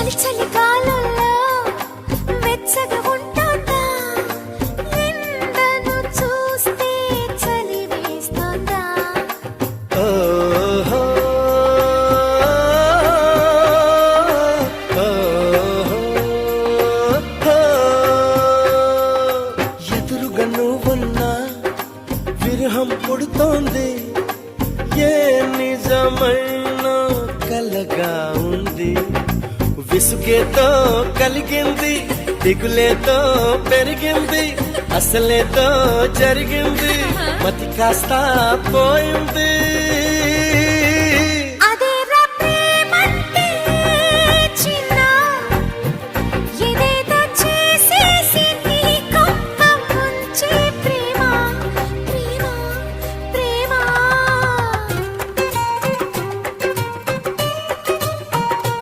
చలి చలి కాలంలో వెచ్చగా ఉంటుందా, ఎండను చూస్తే చలి వేస్తుందా. ఓహో, ఎదురుగా నువ్వున్నా విరహం పుడుతోంది, ఏ నిజమైన కలగా ఉంది. విసుగేతో కలిగింది, దిగులేతో పెరిగింది, అసలేతో జరిగింది, మతి కాస్త పోయింది.